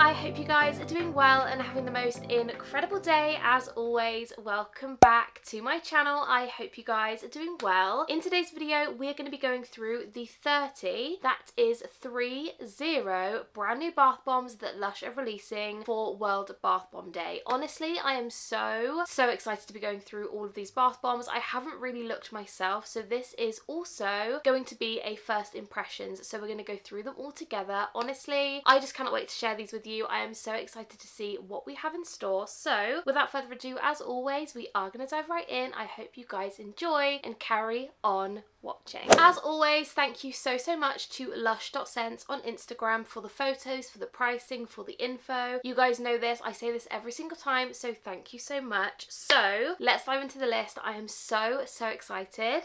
I hope you guys are doing well and having the most incredible day. As always, welcome back to my channel. I hope you guys are doing well. In today's video, we're going to be going through the 30, that is 30, brand new bath bombs that Lush are releasing for World Bath Bomb Day. Honestly, I am so excited to be going through all of these bath bombs. I haven't really looked myself, so this is also going to be a first impressions, so we're going to go through them all together. Honestly, I just cannot wait to share these with you. I am so excited to see what we have in store. So without further ado, as always, we are going to dive right in. I hope you guys enjoy and carry on watching. As always, thank you so much to lush.sense on Instagram for the photos, for the pricing, for the info. You guys know this, I say this every single time, so thank you so much. So let's dive into the list. I am so excited.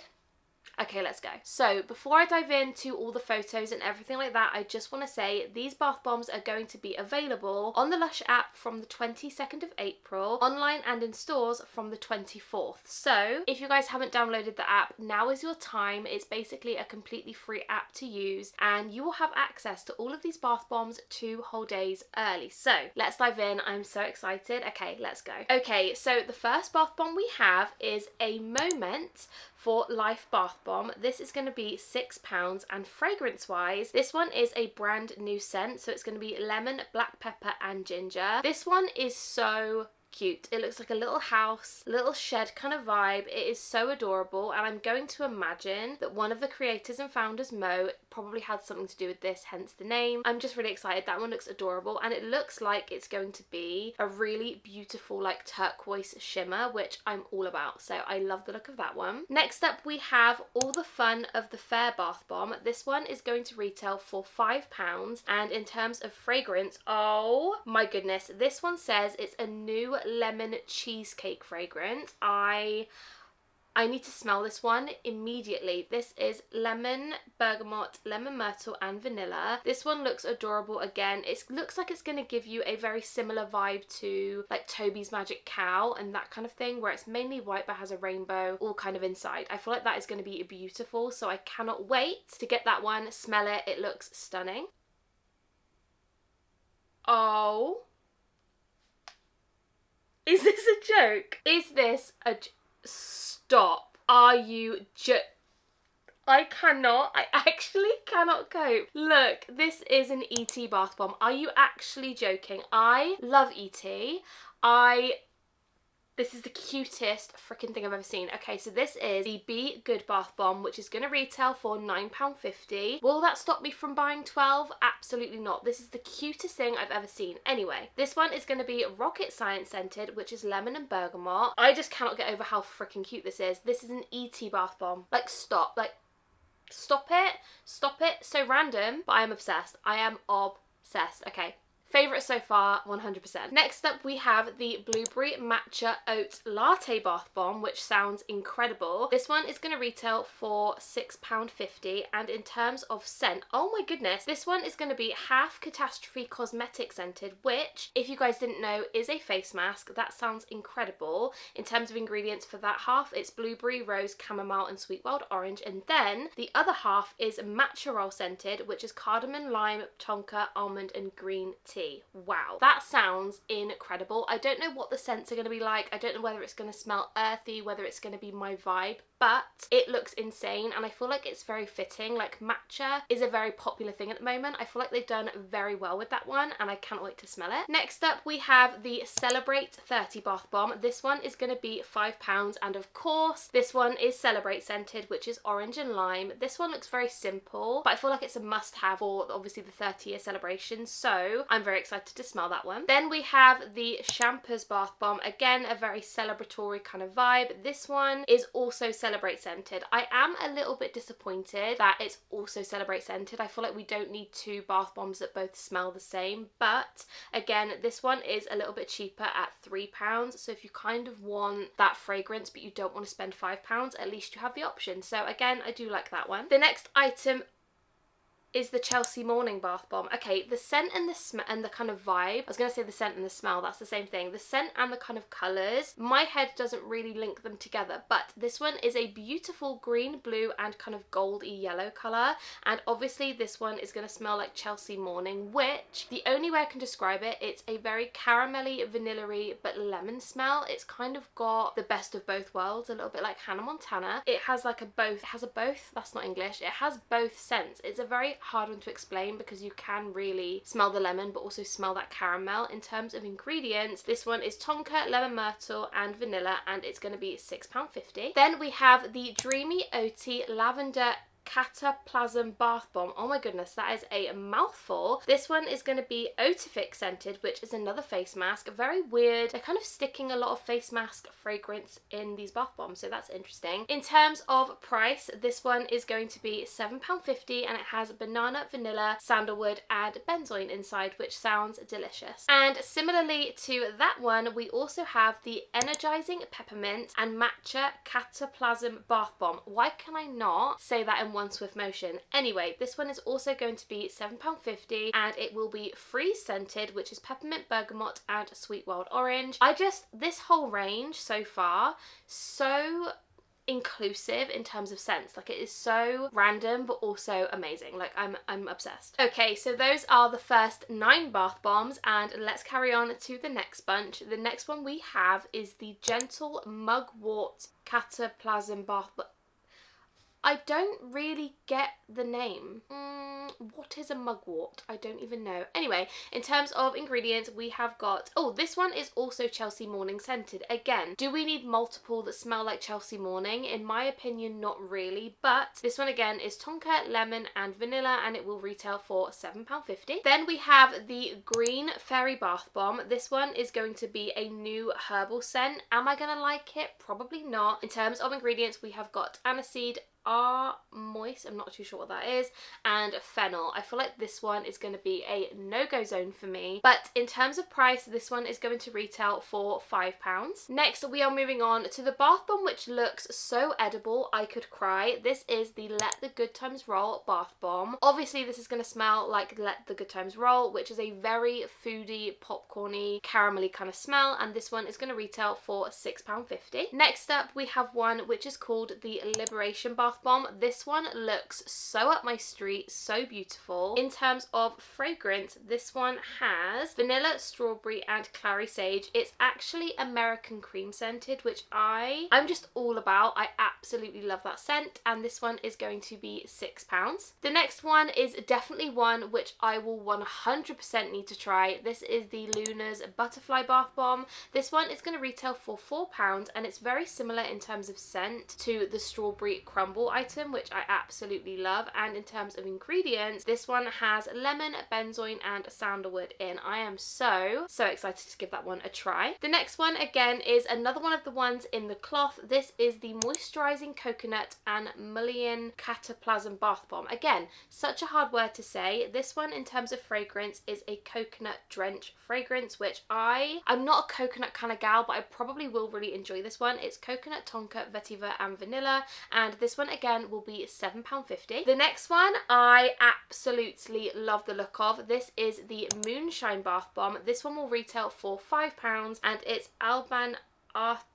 Okay, let's go. So before I dive into all the photos and everything like that, I just want to say these bath bombs are going to be available on the Lush app from the 22nd of April, online and in stores from the 24th. So if you guys haven't downloaded the app, now is your time. It's basically a completely free app to use and you will have access to all of these bath bombs 2 whole days early. So let's dive in. I'm so excited. Okay, let's go. Okay, so the first bath bomb we have is a Moment for Life bath bomb. This is going to be £6, and fragrance wise, this one is a brand new scent, so it's going to be lemon, black pepper and ginger. This one is so cute. It looks like a little house, little shed kind of vibe. It is so adorable, and I'm going to imagine that one of the creators and founders, Mo, probably had something to do with this, hence the name. I'm just really excited. That one looks adorable, and it looks like it's going to be a really beautiful like turquoise shimmer, which I'm all about, so I love the look of that one. Next up we have All the Fun of the Fair bath bomb. This one is going to retail for £5, and in terms of fragrance, oh my goodness, this one says it's a new lemon cheesecake fragrance. I need to smell this one immediately. This is lemon, bergamot, lemon myrtle and vanilla. This one looks adorable again. It looks like it's going to give you a very similar vibe to like Toby's Magic Cow and that kind of thing, where it's mainly white but has a rainbow all kind of inside. I feel like that is going to be beautiful, so I cannot wait to get that one, smell it. It looks stunning. Oh, is this a joke? Is this a stop? Are you I actually cannot cope. Look, this is an E.T. bath bomb. Are you actually joking? I love E.T. This is the cutest freaking thing I've ever seen. Okay, so this is the Be Good bath bomb, which is going to retail for £9.50. Will that stop me from buying 12? Absolutely not. This is the cutest thing I've ever seen. Anyway, this one is going to be Rocket Science scented, which is lemon and bergamot. I just cannot get over how freaking cute this is. This is an E.T. bath bomb. Like, stop. Like, stop it. Stop it. So random, but I am obsessed. I am obsessed. Okay. Favourite so far, 100%. Next up we have the Blueberry Matcha Oat Latte Bath Bomb, which sounds incredible. This one is going to retail for £6.50, and in terms of scent, oh my goodness, this one is going to be half Catastrophe Cosmetic scented, which, if you guys didn't know, is a face mask. That sounds incredible. In terms of ingredients for that half, it's blueberry, rose, chamomile and sweet wild orange, and then the other half is matcha roll scented, which is cardamom, lime, tonka, almond and green tea. Wow, that sounds incredible. I don't know what the scents are going to be like. I don't know whether it's going to smell earthy, whether it's going to be my vibe, but it looks insane and I feel like it's very fitting. Like, matcha is a very popular thing at the moment. I feel like they've done very well with that one and I can't wait to smell it. Next up we have the Celebrate 30 bath bomb. This one is going to be £5, and of course this one is Celebrate scented, which is orange and lime. This one looks very simple, but I feel like it's a must have for obviously the 30-year celebration, so I'm very excited to smell that one. Then we have the Champers bath bomb. Again, a very celebratory kind of vibe. This one is also Celebrate scented. I am a little bit disappointed that it's also Celebrate scented. I feel like we don't need 2 bath bombs that both smell the same, but again, this one is a little bit cheaper at £3, so if you kind of want that fragrance but you don't want to spend £5, at least you have the option. So again, I do like that one. The next item, is the Chelsea Morning Bath Bomb. Okay, the scent and the smell and the kind of vibe, I was going to say the scent and the smell, that's the same thing. The scent and the kind of colours, my head doesn't really link them together, but this one is a beautiful green, blue and kind of goldy yellow colour, and obviously this one is going to smell like Chelsea Morning, which, the only way I can describe it, it's a very caramelly, vanilla-y but lemon smell. It's kind of got the best of both worlds, a little bit like Hannah Montana. It has like that's not English, it has both scents. It's a very hard one to explain because you can really smell the lemon but also smell that caramel. In terms of ingredients, this one is tonka, lemon myrtle and vanilla, and it's going to be £6.50. Then we have the Dreamy Oaty Lavender Cataplasm Bath Bomb. Oh my goodness, that is a mouthful. This one is going to be Otifix scented, which is another face mask. Very weird. They're kind of sticking a lot of face mask fragrance in these bath bombs, so that's interesting. In terms of price, this one is going to be £7.50 and it has banana, vanilla, sandalwood and benzoin inside, which sounds delicious. And similarly to that one, we also have the Energizing Peppermint and Matcha Cataplasm Bath Bomb. Why can I not say that in one swift motion? Anyway, this one is also going to be £7.50 and it will be freeze scented, which is peppermint, bergamot and sweet wild orange. This whole range so far, so inclusive in terms of scents. Like, it is so random but also amazing. Like, I'm obsessed. Okay, so those are the first 9 bath bombs, and let's carry on to the next bunch. The next one we have is the Gentle Mugwort Cataplasm Bath Bomb. I don't really get the name. What is a mugwort? I don't even know. Anyway, in terms of ingredients, we have got... Oh, this one is also Chelsea Morning scented. Again, do we need multiple that smell like Chelsea Morning? In my opinion, not really. But this one again is tonka, lemon and vanilla, and it will retail for £7.50. Then we have the Green Fairy Bath Bomb. This one is going to be a new herbal scent. Am I going to like it? Probably not. In terms of ingredients, we have got aniseed, moist, I'm not too sure what that is, and fennel. I feel like this one is going to be a no-go zone for me, but in terms of price, this one is going to retail for £5. Next, we are moving on to the bath bomb, which looks so edible I could cry. This is the Let the Good Times Roll bath bomb. Obviously, this is going to smell like Let the Good Times Roll, which is a very foodie, popcorny, caramelly kind of smell, and this one is going to retail for £6.50. Next up, we have one which is called the Liberation Bath Bomb. This one looks so up my street, so beautiful. In terms of fragrance, this one has vanilla, strawberry and clary sage. It's actually American cream scented, which I'm just all about. I absolutely love that scent, and this one is going to be £6. The next one is definitely one which I will 100% need to try. This is the Luna's Butterfly Bath Bomb. This one is going to retail for £4 and it's very similar in terms of scent to the Strawberry Crumble item, which I absolutely love. And in terms of ingredients, this one has lemon, benzoin and sandalwood in. I am so excited to give that one a try. The next one again is another one of the ones in the cloth. This is the Moisturizing Coconut and Mullein Cataplasm Bath Bomb. Again, such a hard word to say. This one in terms of fragrance is a coconut drench fragrance, which I'm not a coconut kind of gal, but I probably will really enjoy this one. It's coconut, tonka, vetiver and vanilla, and this one again will be £7.50. The next one I absolutely love the look of. This is the Moonshine Bath Bomb. This one will retail for £5 and it's Alban Arthan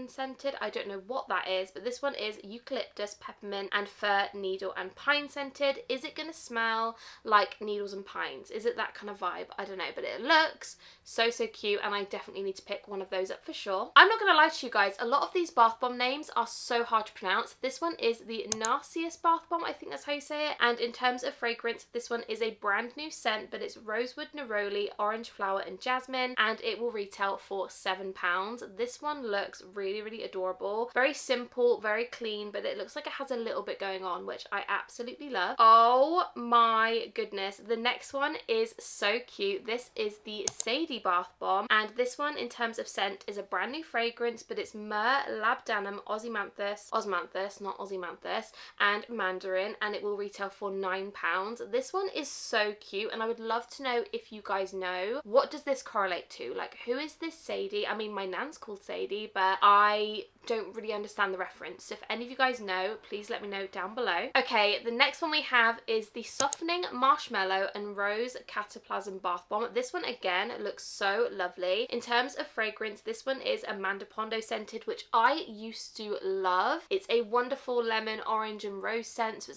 scented. I don't know what that is, but this one is eucalyptus, peppermint and fir, needle and pine scented. Is it going to smell like needles and pines? Is it that kind of vibe? I don't know, but it looks so cute and I definitely need to pick one of those up for sure. I'm not going to lie to you guys, a lot of these bath bomb names are so hard to pronounce. This one is the Narcissus Bath Bomb, I think that's how you say it, and in terms of fragrance, this one is a brand new scent, but it's rosewood, neroli, orange flower and jasmine, and it will retail for £7. This one looks really adorable. Very simple, very clean, but it looks like it has a little bit going on, which I absolutely love. Oh my goodness. The next one is so cute. This is the Sadie Bath Bomb, and this one in terms of scent is a brand new fragrance, but it's myrrh, labdanum, osmanthus, not ozymanthus, and mandarin, and it will retail for £9. This one is so cute, and I would love to know if you guys know, what does this correlate to? Like, who is this Sadie? I mean, my nan's called Sadie, but I don't really understand the reference. So if any of you guys know, please let me know down below. Okay, the next one we have is the Softening Marshmallow and Rose Cataplasm Bath Bomb. This one again looks so lovely. In terms of fragrance, this one is Amanda Pondo scented, which I used to love. It's a wonderful lemon, orange and rose scent. So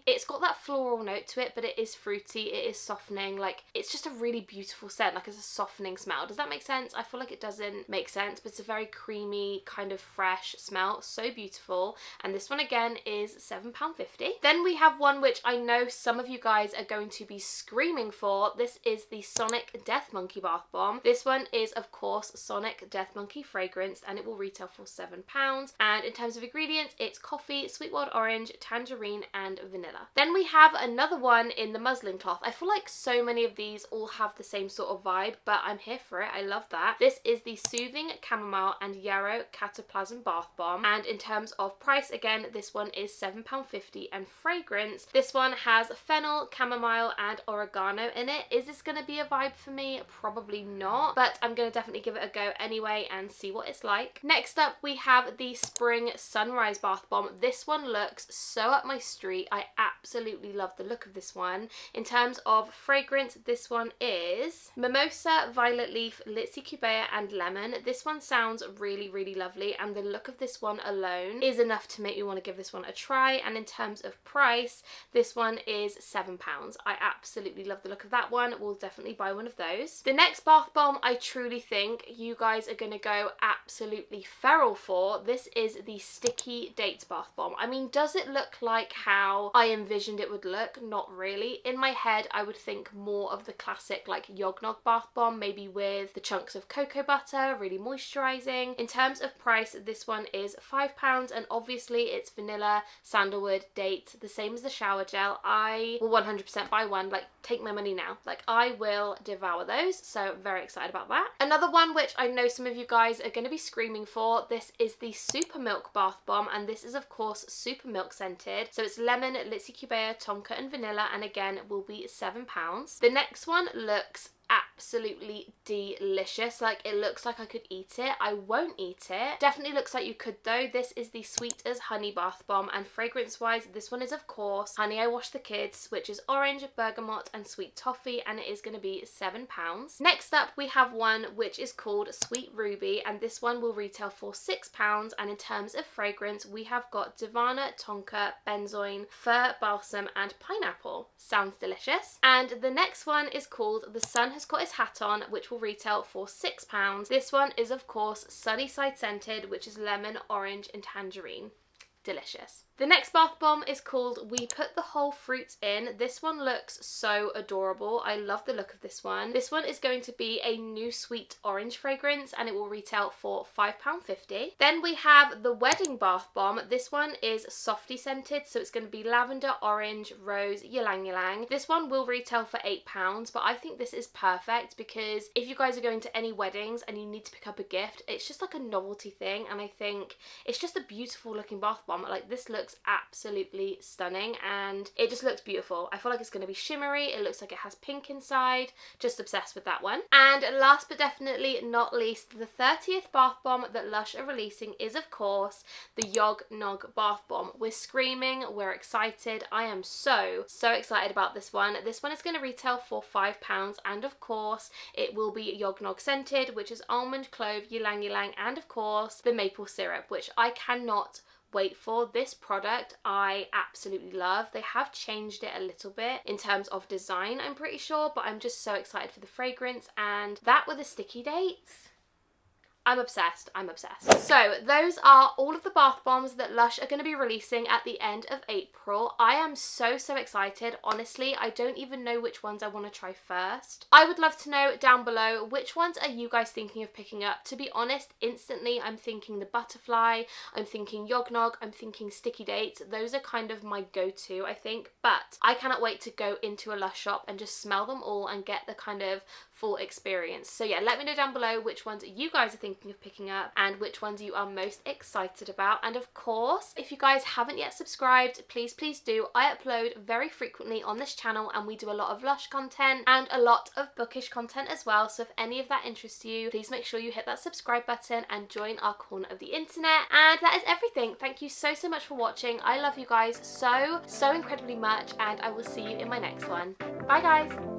it's got that floral note to it, but it is fruity, it is softening. Like, it's just a really beautiful scent. Like, it's a softening smell. Does that make sense? I feel like it doesn't make sense, but it's a very creamy, kind of fresh smell. So beautiful. And this one again is £7.50. Then we have one which I know some of you guys are going to be screaming for. This is the Sonic Death Monkey Bath Bomb. This one is, of course, Sonic Death Monkey fragrance, and it will retail for £7. And in terms of ingredients, it's coffee, sweet wild orange, tangerine, and vanilla. Then we have another one in the muslin cloth. I feel like so many of these all have the same sort of vibe, but I'm here for it. I love that. This is the Soothing Chamomile and Yarrow Cataplasm Bath Bomb. And in terms of price, again, this one is £7.50. And fragrance, this one has fennel, chamomile, and oregano in it. Is this going to be a vibe for me? Probably not, but I'm going to definitely give it a go anyway and see what it's like. Next up, we have the Spring Sunrise Bath Bomb. This one looks so up my street. I absolutely love the look of this one. In terms of fragrance, this one is Mimosa, Violet Leaf, Litsi Cubea, and Lemon. This one sounds really, really lovely, and the look of this one alone is enough to make me want to give this one a try. And in terms of price, this one is £7. I absolutely love the look of that one. We'll definitely buy one of those. The next bath bomb I truly think you guys are going to go absolutely feral for. This is the Sticky Dates Bath Bomb. I mean, does it look like how I envisioned it would look? Not really. In my head, I would think more of the classic like Yognog bath bomb, maybe with the chunks of cocoa butter, really moisturizing. In terms of price, this one is £5, and obviously it's vanilla, sandalwood, date, the same as the shower gel. I will 100% buy one. Like, take my money now. Like, I will devour those, so very excited about that. Another one which I know some of you guys are going to be screaming for, this is the Super Milk Bath Bomb, and this is of course super milk scented. So it's lemon, Litsi Cubea, tonka and vanilla, and again will be £7. The next one looks absolutely delicious. Like, it looks like I could eat it. I won't eat it. Definitely looks like you could though. This is the Sweet as Honey Bath Bomb, and fragrance wise, this one is of course Honey I Wash the Kids, which is orange, bergamot and sweet toffee, and it is going to be £7. Next up, we have one which is called Sweet Ruby, and this one will retail for £6. And in terms of fragrance, we have got Divana, tonka, benzoin, fir, balsam and pineapple. Sounds delicious. And the next one is called The Sun Has Got His Hat On, which will retail for £6. This one is of course Sunnyside scented, which is lemon, orange and tangerine. Delicious. The next bath bomb is called We Put the Whole Fruit In. This one looks so adorable. I love the look of this one. This one is going to be a new sweet orange fragrance, and it will retail for £5.50. Then we have the Wedding Bath Bomb. This one is softy scented, so it's going to be lavender, orange, rose, ylang ylang. This one will retail for £8, but I think this is perfect because if you guys are going to any weddings and you need to pick up a gift, it's just like a novelty thing, and I think it's just a beautiful looking bath bomb. Like, this looks absolutely stunning and it just looks beautiful. I feel like it's going to be shimmery. It looks like it has pink inside. Just obsessed with that one. And last but definitely not least, the 30th bath bomb that Lush are releasing is of course the Yog Nog Bath Bomb. We're screaming, we're excited. I am so excited about this one. This one is going to retail for £5, and of course it will be Yog Nog scented, which is almond, clove, ylang ylang, and of course the maple syrup, which I cannot wait for. This product I absolutely love. They have changed it a little bit in terms of design, I'm pretty sure, but I'm just so excited for the fragrance, and that with the sticky dates. I'm obsessed. I'm obsessed. So those are all of the bath bombs that Lush are going to be releasing at the end of April. I am so excited. Honestly, I don't even know which ones I want to try first. I would love to know down below which ones are you guys thinking of picking up. To be honest, instantly I'm thinking the butterfly, I'm thinking Yog Nog, I'm thinking sticky dates. Those are kind of my go-to, I think, but I cannot wait to go into a Lush shop and just smell them all and get the kind of full experience. So yeah, let me know down below which ones you guys are thinking of picking up and which ones you are most excited about. And of course, if you guys haven't yet subscribed, please do. I upload very frequently on this channel, and we do a lot of Lush content and a lot of bookish content as well. So if any of that interests you, please make sure you hit that subscribe button and join our corner of the internet. And that is everything. Thank you so much for watching. I love you guys so incredibly much, and I will see you in my next one. Bye guys.